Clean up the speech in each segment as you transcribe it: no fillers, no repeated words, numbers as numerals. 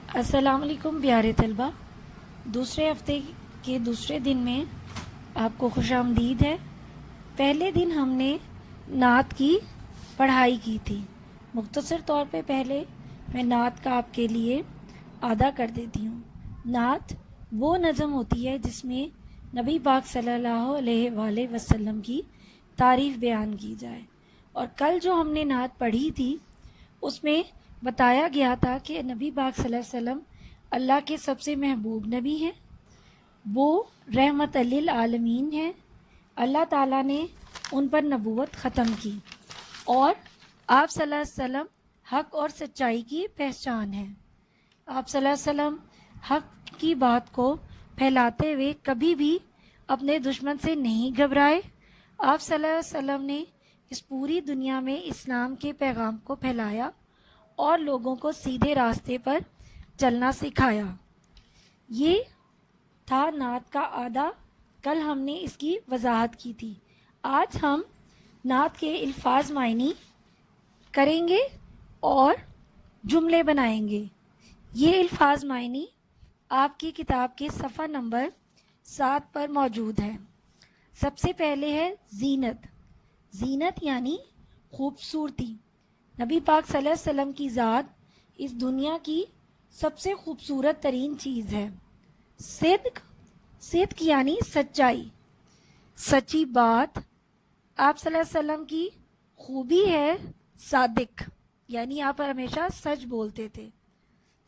السلام علیکم پیارے طلبہ، دوسرے ہفتے کے دوسرے دن میں آپ کو خوش آمدید ہے۔ پہلے دن ہم نے نعت کی پڑھائی کی تھی۔ مختصر طور پہ پہلے میں نعت کا آپ کے لیے ادا کر دیتی ہوں۔ نعت وہ نظم ہوتی ہے جس میں نبی پاک صلی اللہ علیہ وآلہ وسلم کی تعریف بیان کی جائے، اور کل جو ہم نے نعت پڑھی تھی اس میں بتایا گیا تھا کہ نبی پاک صلی اللہ علیہ وسلم اللہ کے سب سے محبوب نبی ہیں، وہ رحمت للعالمین ہیں۔ اللہ تعالیٰ نے ان پر نبوت ختم کی، اور آپ صلی اللہ علیہ وسلم حق اور سچائی کی پہچان ہیں۔ آپ صلی اللہ علیہ وسلم حق کی بات کو پھیلاتے ہوئے کبھی بھی اپنے دشمن سے نہیں گھبرائے۔ آپ صلی اللہ علیہ وسلم نے اس پوری دنیا میں اسلام کے پیغام کو پھیلایا اور لوگوں کو سیدھے راستے پر چلنا سکھایا۔ یہ تھا نعت کا آدھا۔ کل ہم نے اس کی وضاحت کی تھی۔ آج ہم نعت کے الفاظ معنی کریں گے اور جملے بنائیں گے۔ یہ الفاظ معنی آپ کی کتاب کے صفحہ نمبر 7 پر موجود ہے۔ سب سے پہلے ہے زینت۔ زینت یعنی خوبصورتی۔ نبی پاک صلی اللہ علیہ وسلم کی ذات اس دنیا کی سب سے خوبصورت ترین چیز ہے۔ صدق، صدق یعنی سچائی، سچی بات۔ آپ صلی اللہ علیہ وسلم کی خوبی ہے صادق، یعنی آپ ہمیشہ سچ بولتے تھے۔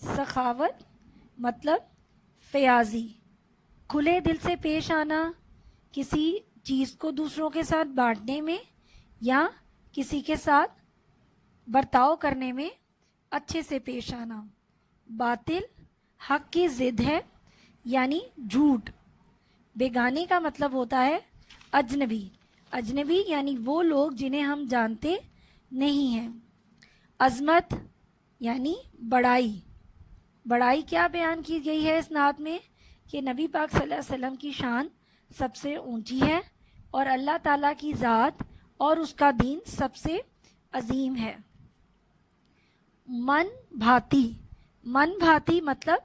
سخاوت مطلب فیاضی، کھلے دل سے پیش آنا، کسی چیز کو دوسروں کے ساتھ بانٹنے میں یا کسی کے ساتھ برتاؤ کرنے میں اچھے سے پیش آنا۔ باطل حق کی ضد ہے، یعنی جھوٹ۔ بیگانے کا مطلب ہوتا ہے اجنبی۔ اجنبی یعنی وہ لوگ جنہیں ہم جانتے نہیں ہیں۔ عظمت یعنی بڑائی۔ بڑائی کیا بیان کی گئی ہے اس نعت میں کہ نبی پاک صلی اللہ علیہ وسلم کی شان سب سے اونچی ہے اور اللہ تعالیٰ کی ذات اور اس کا دین سب سے عظیم ہے۔ من بھاتی۔ من بھاتی مطلب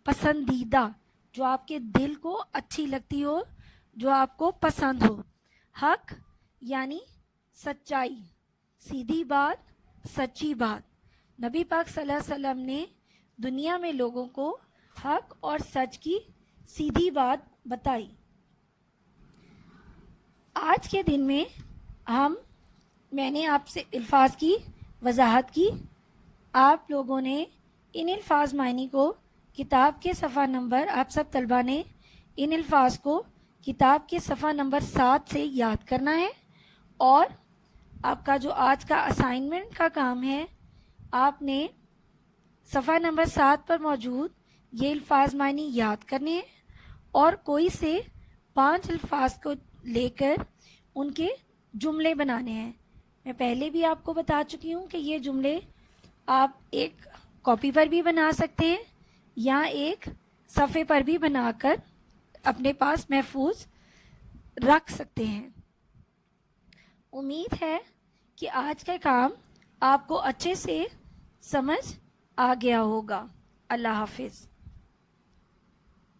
پسندیدہ، جو آپ کے دل کو اچھی لگتی ہو، جو آپ کو پسند ہو۔ حق یعنی سچائی، سیدھی بات، سچی بات۔ نبی پاک صلی اللہ علیہ وسلم نے دنیا میں لوگوں کو حق اور سچ کی سیدھی بات بتائی۔ آج کے دن میں میں نے آپ سے الفاظ کی وضاحت کی۔ آپ لوگوں نے ان الفاظ معنی کو کتاب کے صفحہ نمبر، آپ سب طلبہ نے ان الفاظ کو کتاب کے صفحہ نمبر 7 سے یاد کرنا ہے، اور آپ کا جو آج کا اسائنمنٹ کا کام ہے، آپ نے صفحہ نمبر 7 پر موجود یہ الفاظ معنی یاد کرنے ہیں، اور کوئی سے 5 الفاظ کو لے کر ان کے جملے بنانے ہیں۔ میں پہلے بھی آپ کو بتا چکی ہوں کہ یہ جملے آپ ایک کاپی پر بھی بنا سکتے ہیں یا ایک صفحے پر بھی بنا کر اپنے پاس محفوظ رکھ سکتے ہیں۔ امید ہے کہ آج کا کام آپ کو اچھے سے سمجھ آ گیا ہوگا۔ اللہ حافظ۔